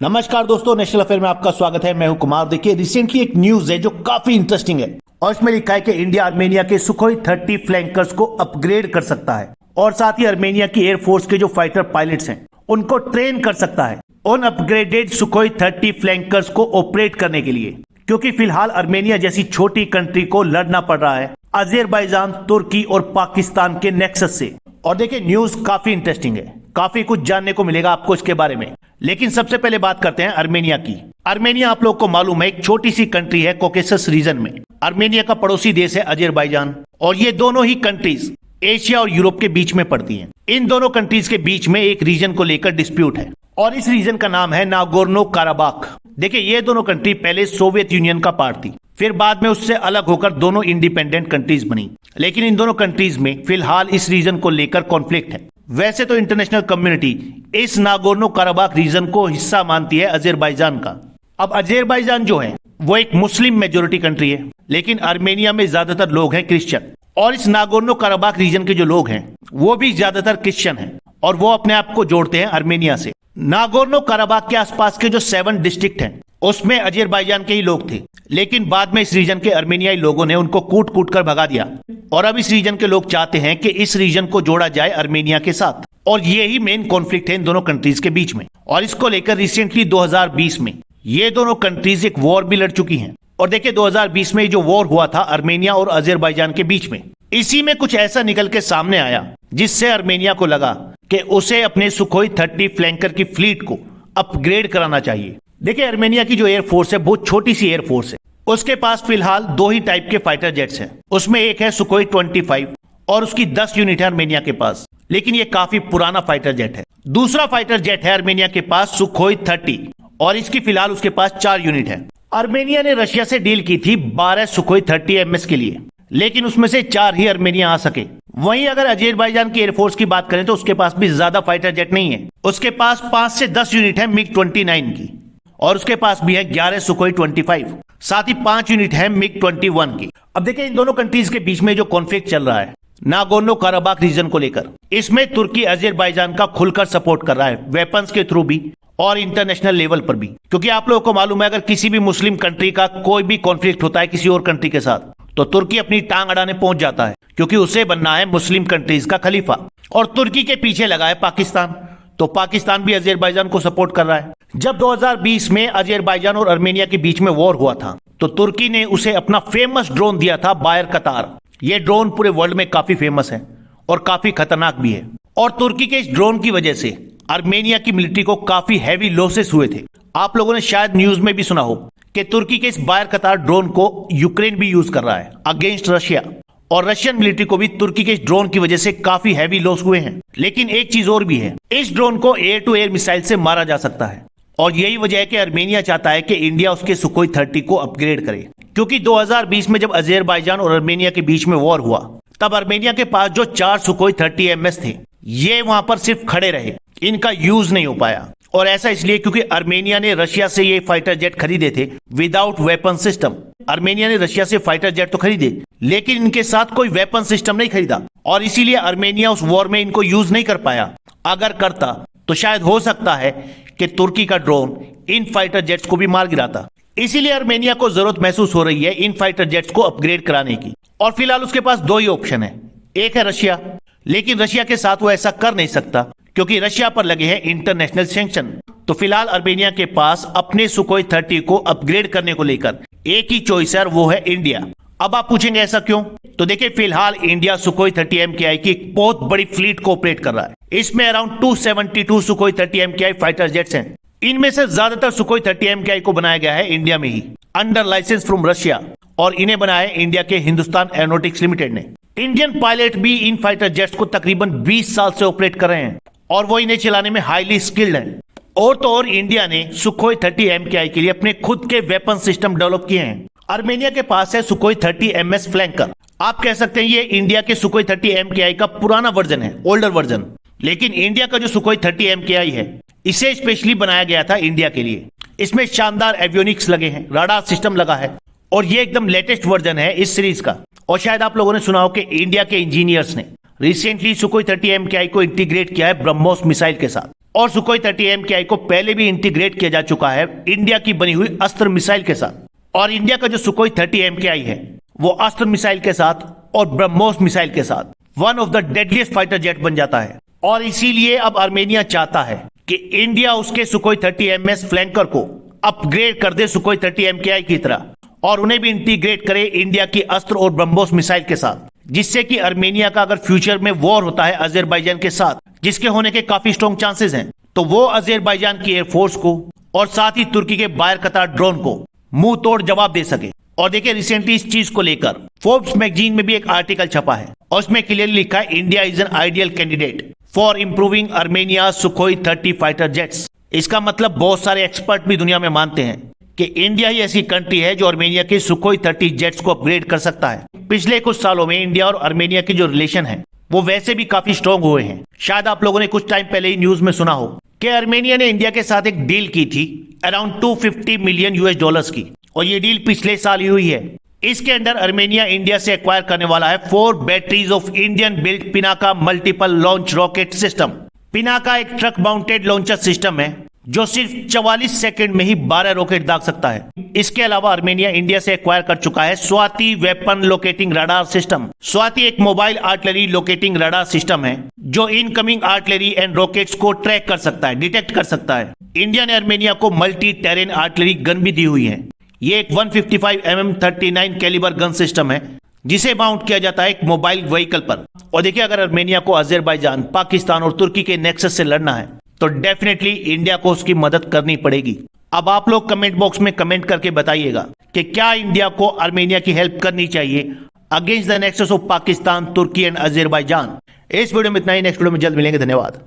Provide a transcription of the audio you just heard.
नमस्कार दोस्तों, national affair में आपका स्वागत है। मैं हूं कुमार। देखिए, रिसेंटली एक न्यूज है जो काफी इंटरेस्टिंग है और इसमें लिखा है कि इंडिया आर्मेनिया के सुखोई 30 फ्लैंकर्स को अपग्रेड कर सकता है और साथ ही आर्मेनिया की एयरफोर्स के जो फाइटर पायलट्स हैं उनको ट्रेन कर सकता है उन अपग्रेडेड सुखोई 30 फ्लैंकर्स को ऑपरेट करने के लिए, क्योंकि फिलहाल आर्मेनिया जैसी छोटी कंट्री को लड़ना पड़ रहा है अजरबैजान, तुर्की और पाकिस्तान के नेक्सस से। और देखिए, न्यूज काफी इंटरेस्टिंग है, काफी कुछ जानने को मिलेगा आपको इसके बारे में। लेकिन सबसे पहले बात करते हैं आर्मेनिया की। आर्मेनिया आप लोग को मालूम है एक छोटी सी कंट्री है कॉकेसस रीजन में। आर्मेनिया का पड़ोसी देश है अजरबैजान और ये दोनों ही कंट्रीज एशिया और यूरोप के बीच में पड़ती हैं। इन दोनों कंट्रीज के बीच में एक रीजन को लेकर डिस्प्यूट है और इस रीजन का नाम है नागोर्नो काराबाख। देखिए, ये दोनों कंट्री पहले सोवियत यूनियन का पार्ट थी, फिर बाद में उससे अलग होकर दोनों इंडिपेंडेंट कंट्रीज बनी। लेकिन इन दोनों कंट्रीज में फिलहाल इस रीजन को लेकर कॉन्फ्लिक्ट है। वैसे तो इंटरनेशनल कम्युनिटी इस नागोर्नो काराबाख रीजन को हिस्सा मानती है अजरबैजान का। अब अजरबैजान जो है वो एक मुस्लिम मेजोरिटी कंट्री है, लेकिन आर्मेनिया में ज्यादातर लोग हैं क्रिश्चियन और इस नागोर्नो काराबाख रीजन के जो लोग हैं वो भी ज्यादातर क्रिश्चियन हैं और वो अपने आप को जोड़ते हैं आर्मेनिया से। नागोर्नो काराबाख के आसपास के जो 7 डिस्ट्रिक्ट हैं उसमें अजरबैजान के ही लोग थे, लेकिन बाद में इस रीजन के आर्मेनियाई लोगों ने उनको कूट कूट कर भगा दिया और अब इस रीजन के लोग चाहते हैं कि इस रीजन को जोड़ा जाए आर्मेनिया के साथ। और ये ही मेन कॉन्फ्लिक्ट है इन दोनों कंट्रीज के बीच में। और इसको लेकर रिसेंटली 2020 में ये दोनों कंट्रीज एक वॉर भी लड़ चुकी हैं। और देखिए, 2020 में जो वॉर हुआ था आर्मेनिया और अजरबैजान के बीच में, इसी में कुछ ऐसा निकल के सामने आया जिससे आर्मेनिया को लगा कि उसे अपने सुखोई 30 फ्लैंकर की फ्लीट को अपग्रेड कराना चाहिए। देखिए, आर्मेनिया की जो एयरफोर्स है बहुत छोटी सी एयरफोर्स है। उसके पास फिलहाल 2 ही टाइप के फाइटर जेट्स हैं। उसमें एक है सुखोई 25 और उसकी 10 यूनिट है आर्मेनिया के पास, लेकिन ये काफी पुराना फाइटर जेट है। दूसरा फाइटर जेट है आर्मेनिया के पास सुखोई 30 और इसकी फिलहाल उसके पास 4 यूनिट है। आर्मेनिया ने रशिया से डील की थी 12 सुखोई 30 MS के लिए, लेकिन उसमें से 4 ही आर्मेनिया आ सके। वहीं अगर अजरबैजान की एयरफोर्स की बात करें तो उसके पास भी ज्यादा फाइटर जेट नहीं है। उसके पास 5 से 10 यूनिट है मिग 29 की और उसके पास भी है 11 सुखोई 25, साथ ही 5 यूनिट है मिग 21 की। अब देखिए, इन दोनों कंट्रीज के बीच में जो कॉन्फ्लिक्ट चल रहा है नागोर्नो काराबाख रीजन को लेकर, इसमें तुर्की अजरबैजान का खुलकर सपोर्ट कर रहा है, वेपन्स के थ्रू भी और इंटरनेशनल लेवल पर भी। क्योंकि आप लोगों को मालूम है अगर किसी भी मुस्लिम कंट्री का कोई भी कॉन्फ्लिक्ट होता है किसी और कंट्री के साथ तो तुर्की अपनी टांग अड़ाने पहुंच जाता है, क्योंकि उसे बनना है मुस्लिम कंट्रीज का खलीफा। और तुर्की के पीछे लगा है पाकिस्तान, तो पाकिस्तान भी अजरबैजान को सपोर्ट कर रहा है। जब 2020 में अजरबैजान और आर्मेनिया के बीच में वॉर हुआ था तो तुर्की ने उसे अपना फेमस ड्रोन दिया था बायर कतार। यह ड्रोन पूरे वर्ल्ड में काफी फेमस है और काफी खतरनाक भी है। और तुर्की के इस ड्रोन की वजह से आर्मेनिया की मिलिट्री को काफी हैवी लॉसेस हुए थे। आप लोगों ने शायद न्यूज में भी सुना हो कि तुर्की के इस बायर कतार ड्रोन को यूक्रेन भी यूज कर रहा है अगेंस्ट रशिया, और रशियन मिलिट्री को भी तुर्की के इस ड्रोन की वजह से काफी हैवी लॉस हुए हैं। लेकिन एक चीज और भी है, इस ड्रोन को एयर टू एयर मिसाइल से मारा जा सकता है और यही वजह है कि आर्मेनिया चाहता है कि इंडिया उसके सुखोई 30 को अपग्रेड करे। क्योंकि 2020 में जब अजरबैजान और आर्मेनिया के बीच में वॉर हुआ तब आर्मेनिया के पास जो 4 सुखोई 30 MS थे ये वहां पर सिर्फ खड़े रहे, इनका यूज नहीं हो पाया। और ऐसा इसलिए क्योंकि आर्मेनिया ने रशिया से ये फाइटर जेट खरीदे थे विदाउट वेपन सिस्टम। आर्मेनिया ने रशिया से फाइटर जेट तो खरीदे, लेकिन इनके साथ कोई वेपन सिस्टम नहीं खरीदा और इसीलिए आर्मेनिया उस वॉर में इनको यूज नहीं कर पाया। अगर करता तो शायद हो सकता है कि तुर्की का ड्रोन इन फाइटर जेट्स को भी मार गिराता। इसीलिए आर्मेनिया को जरूरत महसूस हो रही है इन फाइटर जेट्स को अपग्रेड कराने की। और फिलहाल उसके पास 2 ही ऑप्शन है, एक है रशिया, लेकिन रशिया के साथ वो ऐसा कर नहीं सकता क्योंकि रशिया पर लगे हैं इंटरनेशनल सैंक्शन। तो फिलहाल आर्मेनिया के पास अपने सुखोई 30 को अपग्रेड करने को लेकर एक ही चॉइस है, वो है इंडिया। अब आप पूछेंगे ऐसा क्यों? तो देखिए, फिलहाल इंडिया सुखोई 30 MKI की एक बहुत बड़ी फ्लीट को ऑपरेट कर रहा है। इसमें around 272 Sukhoi 30 MKI fighter jets हैं। इनमें से ज्यादातर सुखोई 30 MKI को बनाया गया है इंडिया में ही अंडर लाइसेंस फ्रॉम रशिया, और इन्हें बनाया है इंडिया के हिंदुस्तान एरोनॉटिक्स लिमिटेड ने। इंडियन पायलट भी इन फाइटर जेट्स को तकरीबन 20 साल से ऑपरेट कर रहे हैं और वो इन्हें चलाने में हाईली स्किल्ड हैं। और तो और इंडिया ने सुखोई 30 MKI के लिए अपने खुद के वेपन सिस्टम डेवलप किए हैं। आर्मेनिया के पास है सुखोई 30 MS फ्लैंकर। आप कह सकते हैं ये इंडिया के सुखोई 30 MKI का पुराना वर्जन है, ओल्डर वर्जन। लेकिन इंडिया का जो सुखोई 30 MKI है इसे स्पेशली बनाया गया था इंडिया के लिए। इसमें शानदार एवियोनिक्स लगे हैं, राडार सिस्टम लगा है और ये एकदम लेटेस्ट वर्जन है इस सीरीज का। और शायद आप लोगों ने सुना हो कि इंडिया के इंजीनियर्स ने रिसेंटली सुखोई 30 MKI को इंटीग्रेट किया है ब्रह्मोस मिसाइल के साथ, और सुखोई 30 MKI को पहले भी इंटीग्रेट किया जा चुका है इंडिया की बनी हुई अस्त्र मिसाइल के साथ। और इंडिया का जो सुखोई 30 MKI है वो अस्त्र मिसाइल के साथ और ब्रह्मोस मिसाइल के साथ one of the deadliest fighter jet बन जाता है। और इसीलिए अब आर्मेनिया चाहता है कि इंडिया उसके सुखोई 30 MS फ्लैंकर को अपग्रेड कर दे सुखोई 30 MKI की तरह, और उन्हें भी इंटीग्रेट करे इंडिया की अस्त्र और ब्रह्मोस मिसाइल के साथ, जिससे कि आर्मेनिया का अगर फ्यूचर में वॉर होता है अजरबैजान के साथ, जिसके होने के काफी स्ट्रॉन्ग चांसेस हैं, तो वो अजरबैजान की एयरफोर्स को और साथ ही तुर्की के बायर कतार ड्रोन को मुंह तोड़ जवाब दे सके। और देखिए रिसेंटली इस चीज को लेकर फोर्ब्स मैगजीन में भी एक आर्टिकल छपा है और उसमें क्लियरली लिखा है India is an ideal candidate for improving Armenia Sukhoi 30 fighter jets. इसका मतलब बहुत सारे एक्सपर्ट भी दुनिया में मानते हैं कि इंडिया ही ऐसी कंट्री है जो आर्मेनिया के सुखोई 30 जेट्स को अपग्रेड कर सकता है। पिछले कुछ सालों में इंडिया और आर्मेनिया की जो रिलेशन है वो वैसे भी काफी स्ट्रॉन्ग हुए हैं। शायद आप लोगों ने कुछ टाइम पहले ही न्यूज में सुना हो कि आर्मेनिया ने इंडिया के साथ एक डील की थी अराउंड $250 मिलियन की, और ये डील पिछले साल ही हुई है। इसके अंडर आर्मेनिया इंडिया से एक्वायर करने वाला है 4 batteries of Indian build Pinaka multiple launch rocket system. Pinaka एक ट्रक माउंटेड लॉन्चर सिस्टम है जो सिर्फ 44 सेकंड में ही 12 रॉकेट दाग सकता है। इसके अलावा आर्मेनिया इंडिया से एक्वायर कर चुका है Swathi weapon locating radar system. Swathi एक mobile artillery locating radar system है जो इनकमिंग आर्टिलरी एंड रॉकेट्स को ट्रैक कर सकता है, डिटेक्ट कर सकता है। इंडिया ने आर्मेनिया को मल्टी टेरेन आर्टिलरी गन भी दी हुई है। ये एक 155 mm 39 कैलिबर गन सिस्टम है जिसे माउंट किया जाता है एक मोबाइल व्हीकल पर। और देखिए अगर आर्मेनिया को अजरबैजान, पाकिस्तान और तुर्की के नेक्सस से लड़ना है तो डेफिनेटली इंडिया को उसकी मदद करनी पड़ेगी। अब आप लोग कमेंट बॉक्स में कमेंट करके बताइएगा कि क्या इंडिया को आर्मेनिया की हेल्प करनी चाहिए against the nexus of Pakistan, Turkey and Azerbaijan. इस वीडियो में इतना ही, नेक्स्ट वीडियो में जल्द मिलेंगे। धन्यवाद।